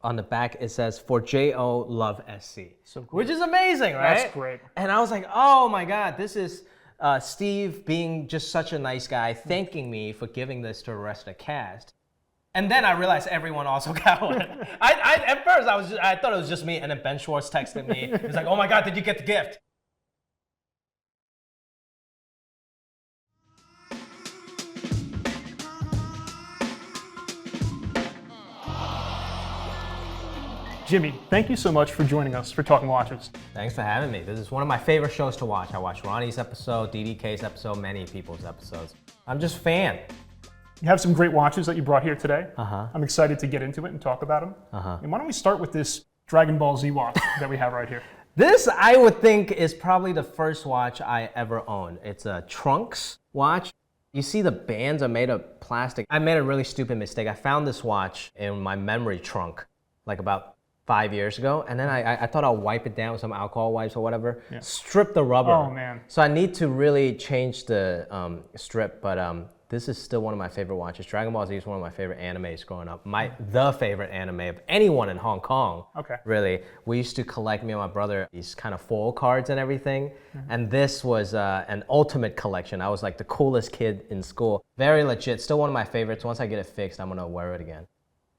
on the back it says, "For J.O. Love SC," So cool. which is amazing, right? That's great. And I was like, oh my God, this is Steve being just such a nice guy, thanking me for giving this to the rest of the cast. And then I realized everyone also got one. At first I thought it was just me, and then Ben Schwartz texted me. He's like, "Oh my God, did you get the gift?" Jimmy, thank you so much for joining us for Talking Watches. Thanks for having me. This is one of my favorite shows to watch. I watch Ronnie's episode, DDK's episode, many people's episodes. I'm just a fan. You have some great watches that you brought here today. Uh-huh. I'm excited to get into it and talk about them. Uh-huh. And why don't we start with this Dragon Ball Z watch that we have right here. This, I would think, is probably the first watch I ever owned. It's a Trunks watch. You see the bands are made of plastic. I made a really stupid mistake. I found this watch in my memory trunk, like about 5 years ago, and then I thought I'll wipe it down with some alcohol wipes or whatever, strip the rubber. Oh man. So I need to really change the strip, but this is still one of my favorite watches. Dragon Ball Z is one of my favorite animes growing up. The favorite anime of anyone in Hong Kong. Okay. Really. We used to collect, me and my brother, these kind of foil cards and everything. And this was an ultimate collection. I was like the coolest kid in school. Very legit, still one of my favorites. Once I get it fixed, I'm gonna wear it again.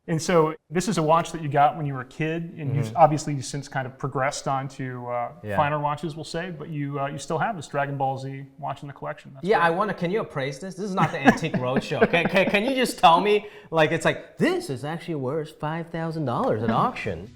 And so this is a watch that you got when you were a kid, and you've obviously since kind of progressed onto finer watches, we'll say, but you still have this Dragon Ball Z watch in the collection. That's great. Can you appraise this? This is not the Antique Roadshow. Can you just tell me, like, it's like, this is actually worth $5,000 at auction.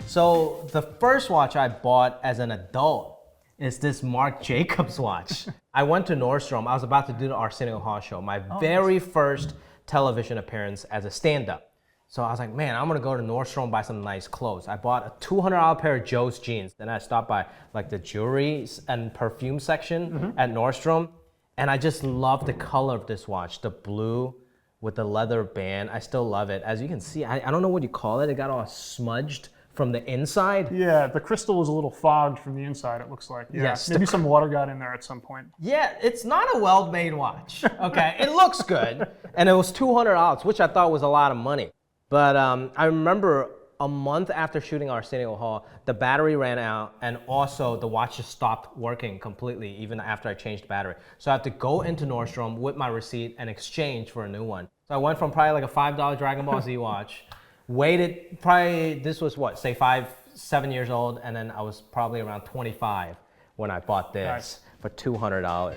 So the first watch I bought as an adult is this Marc Jacobs watch. I went to Nordstrom. I was about to do the Arsenio Hall show, my very first television appearance as a stand-up. So I was like, man, I'm gonna go to Nordstrom and buy some nice clothes. I bought a $200 pair of Joe's jeans. Then I stopped by like the jewelry and perfume section at Nordstrom. And I just love the color of this watch, the blue with the leather band. I still love it. As you can see, I don't know what you call it. It got all smudged from the inside. Yeah, the crystal was a little fogged from the inside, it looks like. Yeah. Yes. Maybe some water got in there at some point. Yeah, it's not a well-made watch, okay? It looks good, and it was $200, which I thought was a lot of money. But I remember a month after shooting Arsenio Hall, the battery ran out, and also the watch just stopped working completely, even after I changed the battery. So I had to go into Nordstrom with my receipt and exchange for a new one. So I went from probably like a $5 Dragon Ball Z watch, waited, probably, this was what, say 7 years old, and then I was probably around 25 when I bought this for $200.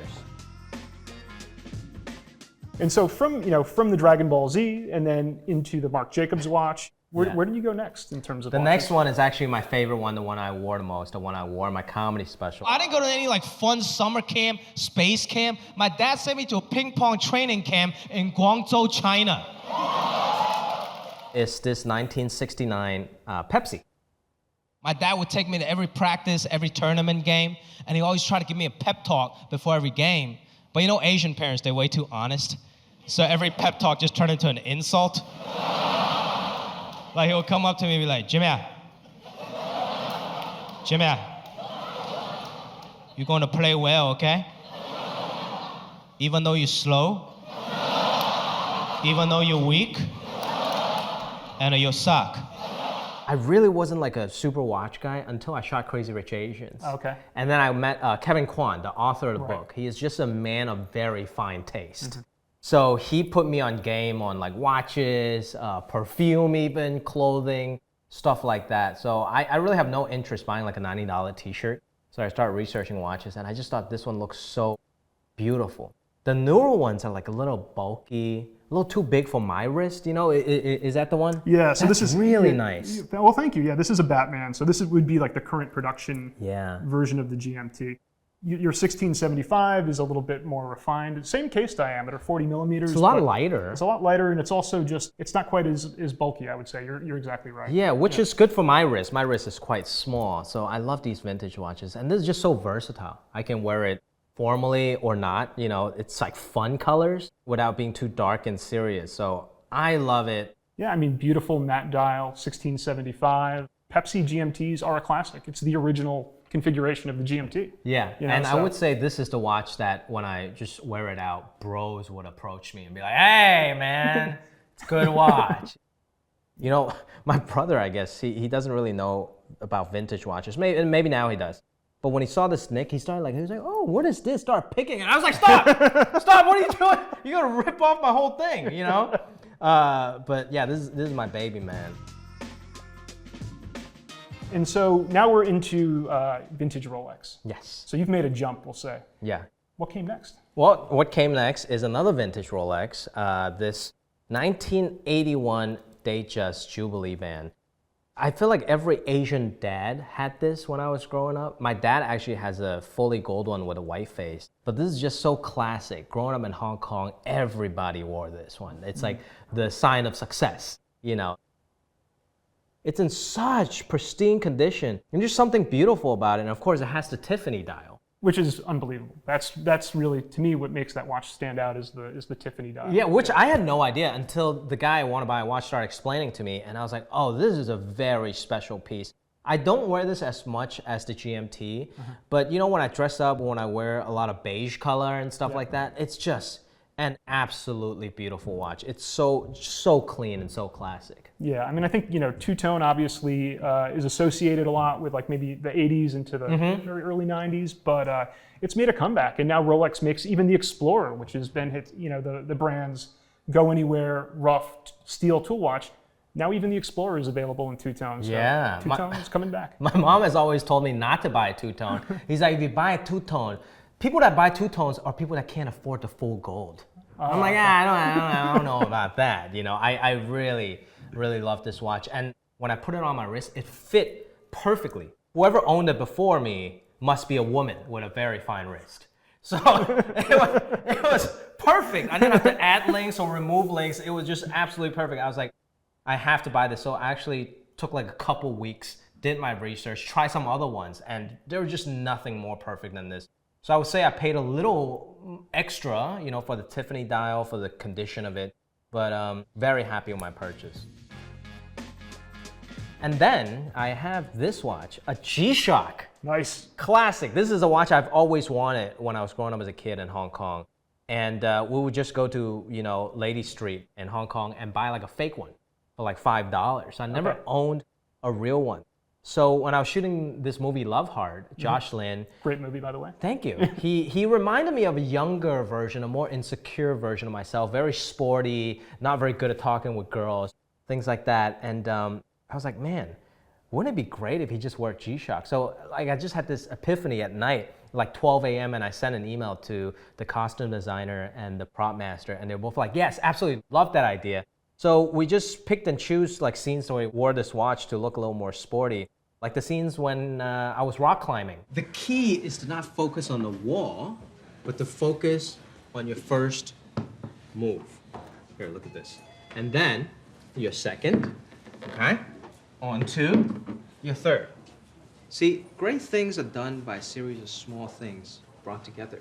And so from the Dragon Ball Z and then into the Marc Jacobs watch, where did you go next in terms of The watches? next one is actually my favorite one, the one I wore the most, the one I wore in my comedy special. I didn't go to any like fun summer camp, space camp. My dad sent me to a ping pong training camp in Guangzhou, China. It's this 1969 Pepsi. My dad would take me to every practice, every tournament game, and he always tried to give me a pep talk before every game. But you know, Asian parents, they're way too honest. So every pep talk just turned into an insult. Like he would come up to me and be like, Jimmy, you're going to play well, okay? Even though you're slow, even though you're weak, and you suck. I really wasn't like a super watch guy until I shot Crazy Rich Asians. Okay. And then I met Kevin Kwan, the author of the book. He is just a man of very fine taste. So he put me on game on like watches, perfume even, clothing, stuff like that. So I really have no interest buying like a $90 t-shirt. So I started researching watches, and I just thought this one looks so beautiful. The newer ones are like a little bulky, a little too big for my wrist, you know? Is that the one? Yeah, so That's this is really nice. Well, thank you. Yeah, this is a Batman. So this would be like the current production version of the GMT. Your 1675 is a little bit more refined. Same case diameter, 40 millimeters. It's a lot lighter. It's a lot lighter, and it's also just, it's not quite as bulky, I would say. You're exactly right. Yeah, which is good for my wrist. My wrist is quite small, so I love these vintage watches. And this is just so versatile. I can wear it formally or not, you know, it's like fun colors without being too dark and serious. So I love it. Yeah, I mean, beautiful matte dial, 1675. Pepsi GMTs are a classic. It's the original configuration of the GMT. Yeah, you know, and I would say this is the watch that when I just wear it out, bros would approach me and be like, hey man, it's a good watch. You know, my brother, I guess, he doesn't really know about vintage watches. Maybe now he does. But when he saw this Nick, he was like, oh, what is this? Start picking. And I was like, stop! Stop, what are you doing? You're gonna rip off my whole thing, you know? But yeah, this is my baby, man. And so now we're into vintage Rolex. Yes. So you've made a jump, we'll say. Yeah. What came next? Well, what came next is another vintage Rolex, this 1981 Datejust Jubilee band. I feel like every Asian dad had this when I was growing up. My dad actually has a fully gold one with a white face, but this is just so classic. Growing up in Hong Kong, everybody wore this one. It's like the sign of success, you know. It's in such pristine condition, and there's something beautiful about it. And of course, it has the Tiffany dial. Which is unbelievable. That's really, to me, what makes that watch stand out is the Tiffany dial. Yeah, which I had no idea until the guy I want to buy a watch started explaining to me, and I was like, oh, this is a very special piece. I don't wear this as much as the GMT, but you know, when I dress up, when I wear a lot of beige color and stuff like that, it's just an absolutely beautiful watch. It's so clean and so classic. Yeah, I mean, I think, you know, two-tone obviously is associated a lot with like maybe the 80s into the very early 90s, but it's made a comeback. And now Rolex makes even the Explorer, which has been hit, you know, the brand's go anywhere rough steel tool watch. Now even the Explorer is available in two-tone. So Yeah. two-tone is coming back. My mom has always told me not to buy a two-tone. He's like, if you buy a two-tone, people that buy two-tones are people that can't afford the full gold. I'm like, I don't know about that. You know, I really love this watch. And when I put it on my wrist, it fit perfectly. Whoever owned it before me must be a woman with a very fine wrist. So it was perfect. I didn't have to add links or remove links. It was just absolutely perfect. I was like, I have to buy this. So I actually took like a couple weeks, did my research, try some other ones, and there was just nothing more perfect than this. So I would say I paid a little extra, you know, for the Tiffany dial, for the condition of it, but very happy with my purchase. And then I have this watch, a G-Shock. Nice. Classic. This is a watch I've always wanted when I was growing up as a kid in Hong Kong. And we would just go to, you know, Lady Street in Hong Kong and buy like a fake one for like $5. I never owned a real one. So when I was shooting this movie Love Hard, Josh Lin. Great movie, by the way. Thank you. He reminded me of a younger version, a more insecure version of myself, very sporty, not very good at talking with girls, things like that. And I was like, man, wouldn't it be great if he just wore G-Shock? So like I just had this epiphany at night, like 12 a.m. and I sent an email to the costume designer and the prop master, and they were both like, yes, absolutely, love that idea. So we just picked and choose like scenes where we wore this watch to look a little more sporty. Like the scenes when I was rock climbing. The key is to not focus on the wall, but to focus on your first move. Here, look at this. And then your second, okay? On to your third. See, great things are done by a series of small things brought together.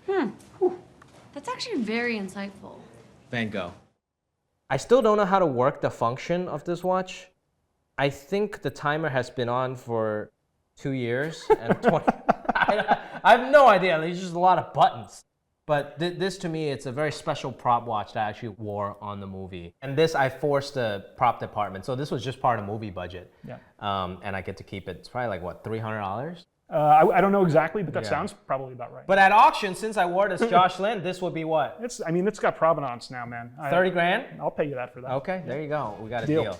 That's actually very insightful. Van Gogh. I still don't know how to work the function of this watch. I think the timer has been on for 2 years and 20. I have no idea. There's just a lot of buttons. But this to me, it's a very special prop watch that I actually wore on the movie. And this, I forced the prop department. So this was just part of movie budget. Yeah. And I get to keep it. It's probably like, what, $300? I don't know exactly, but that sounds probably about right. But at auction, since I wore this Josh Lin, this would be what? I mean, it's got provenance now, man. 30 grand? I'll pay you that for that. Okay, there you go. We got a deal.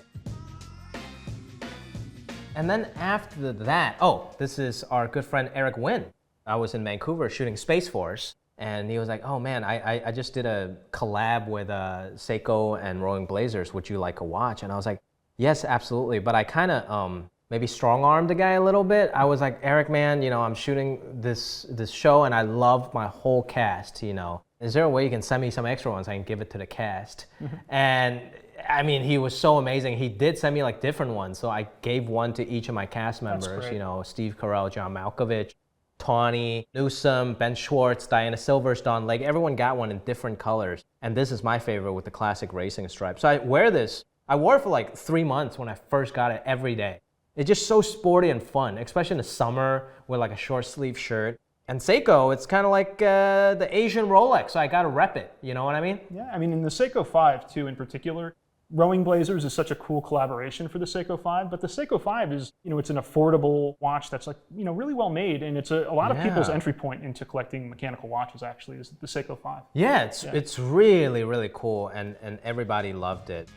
And then after that, this is our good friend Eric Wynn. I was in Vancouver shooting Space Force, and he was like, oh man, I just did a collab with Seiko and Rolling Blazers. Would you like a watch? And I was like, yes, absolutely. But I kind of maybe strong-armed the guy a little bit. I was like, Eric, man, you know, I'm shooting this show, and I love my whole cast, you know. Is there a way you can send me some extra ones I can give it to the cast? And I mean, he was so amazing. He did send me like different ones. So I gave one to each of my cast members, you know, Steve Carell, John Malkovich, Tawny, Newsom, Ben Schwartz, Diana Silvers, Don Lake. Everyone got one in different colors. And this is my favorite with the classic racing stripe. So I wear this. I wore it for like 3 months when I first got it every day. It's just so sporty and fun, especially in the summer with like a short sleeve shirt. And Seiko, it's kind of like the Asian Rolex, so I got to rep it. You know what I mean? Yeah, I mean, in the Seiko 5, too, in particular, Rowing Blazers is such a cool collaboration for the Seiko 5, but the Seiko 5 is, it's an affordable watch that's like, really well made, and it's a lot of people's entry point into collecting mechanical watches actually is the Seiko 5. Yeah, it's really, really cool, and everybody loved it.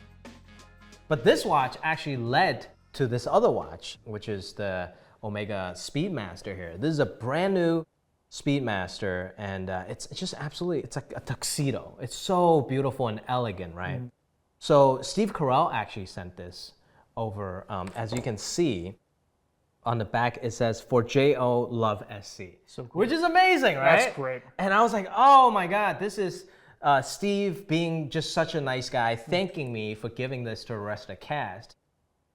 But this watch actually led to this other watch, which is the Omega Speedmaster here. This is a brand new Speedmaster, and it's just absolutely, it's like a tuxedo. It's so beautiful and elegant, right? So Steve Carell actually sent this over. As you can see, on the back it says, "For J.O. Love SC," So cool. which is amazing, right? That's great. And I was like, oh my God, this is Steve being just such a nice guy, thanking me for giving this to the rest of the cast.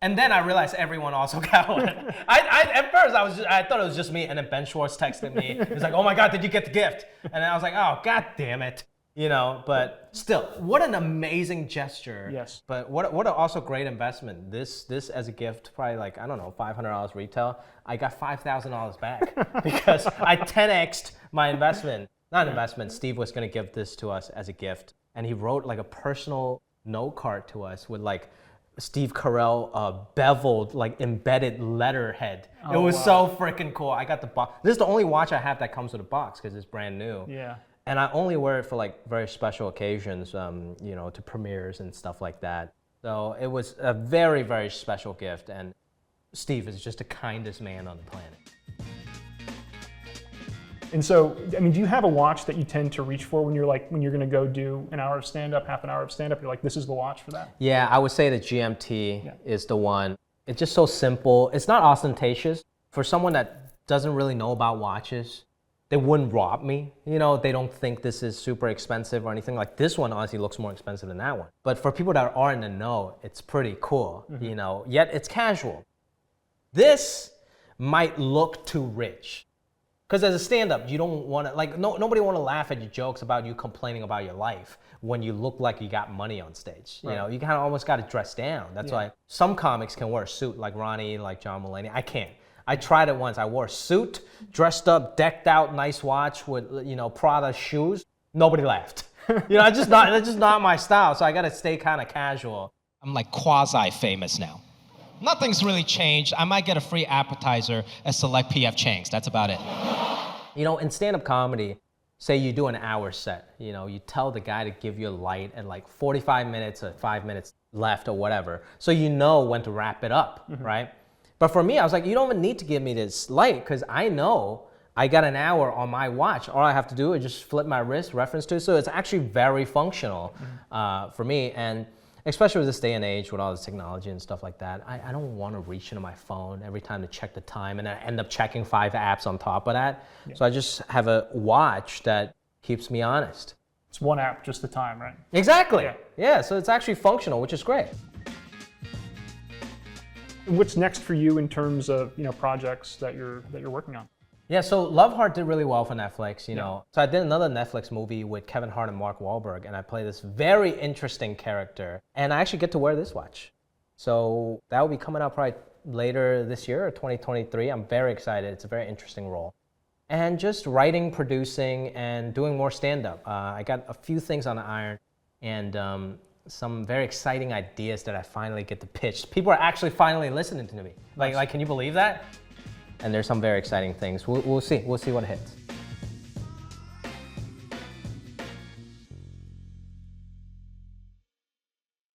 And then I realized everyone also got one. At first I thought it was just me, and then Ben Schwartz texted me. He was like, "Oh my God, did you get the gift?" And then I was like, "Oh God damn it." But still, what an amazing gesture. Yes. But what an also great investment. This as a gift, probably like, I don't know, $500 retail. I got $5,000 back because I 10x'd my investment. Not investment, Steve was gonna give this to us as a gift. And he wrote like a personal note card to us with like Steve Carell beveled, like embedded letterhead. It was so freaking cool. I got the box. This is the only watch I have that comes with a box because it's brand new. Yeah. And I only wear it for like very special occasions, to premieres and stuff like that. So it was a very, very special gift. And Steve is just the kindest man on the planet. And so, do you have a watch that you tend to reach for when you're going to go do an hour of stand-up, half an hour of stand-up? You're like, this is the watch for that? Yeah, I would say the GMT is the one. It's just so simple. It's not ostentatious. For someone that doesn't really know about watches, they wouldn't rob me. They don't think this is super expensive or anything. Like this one honestly looks more expensive than that one. But for people that are in the know, it's pretty cool, yet it's casual. This might look too rich. Because as a stand-up, you don't want to, nobody want to laugh at your jokes about you complaining about your life when you look like you got money on stage. Right. You kind of almost got to dress down. That's why some comics can wear a suit like Ronnie, like John Mulaney. I can't. I tried it once. I wore a suit, dressed up, decked out, nice watch with, Prada shoes. Nobody laughed. That's just not my style. So I got to stay kind of casual. I'm like quasi-famous now. Nothing's really changed. I might get a free appetizer at select PF Chang's. That's about it. In stand-up comedy, say you do an hour set, you tell the guy to give you a light at like 45 minutes or 5 minutes left or whatever. So you know when to wrap it up, right? But for me, I was like, you don't even need to give me this light because I know I got an hour on my watch. All I have to do is just flip my wrist, reference to it. So it's actually very functional for me. And especially with this day and age with all this technology and stuff like that, I don't want to reach into my phone every time to check the time and I end up checking 5 apps on top of that. Yeah. So I just have a watch that keeps me honest. It's one app, just the time, right? Exactly. Yeah, so it's actually functional, which is great. What's next for you in terms of projects that you're working on? Yeah, so Love Heart did really well for Netflix, So I did another Netflix movie with Kevin Hart and Mark Wahlberg, and I play this very interesting character, and I actually get to wear this watch. So that will be coming out probably later this year or 2023. I'm very excited. It's a very interesting role. And just writing, producing, and doing more stand-up. I got a few things on the iron, and some very exciting ideas that I finally get to pitch. People are actually finally listening to me. Like, can you believe that? And there's some very exciting things. We'll see. We'll see what hits.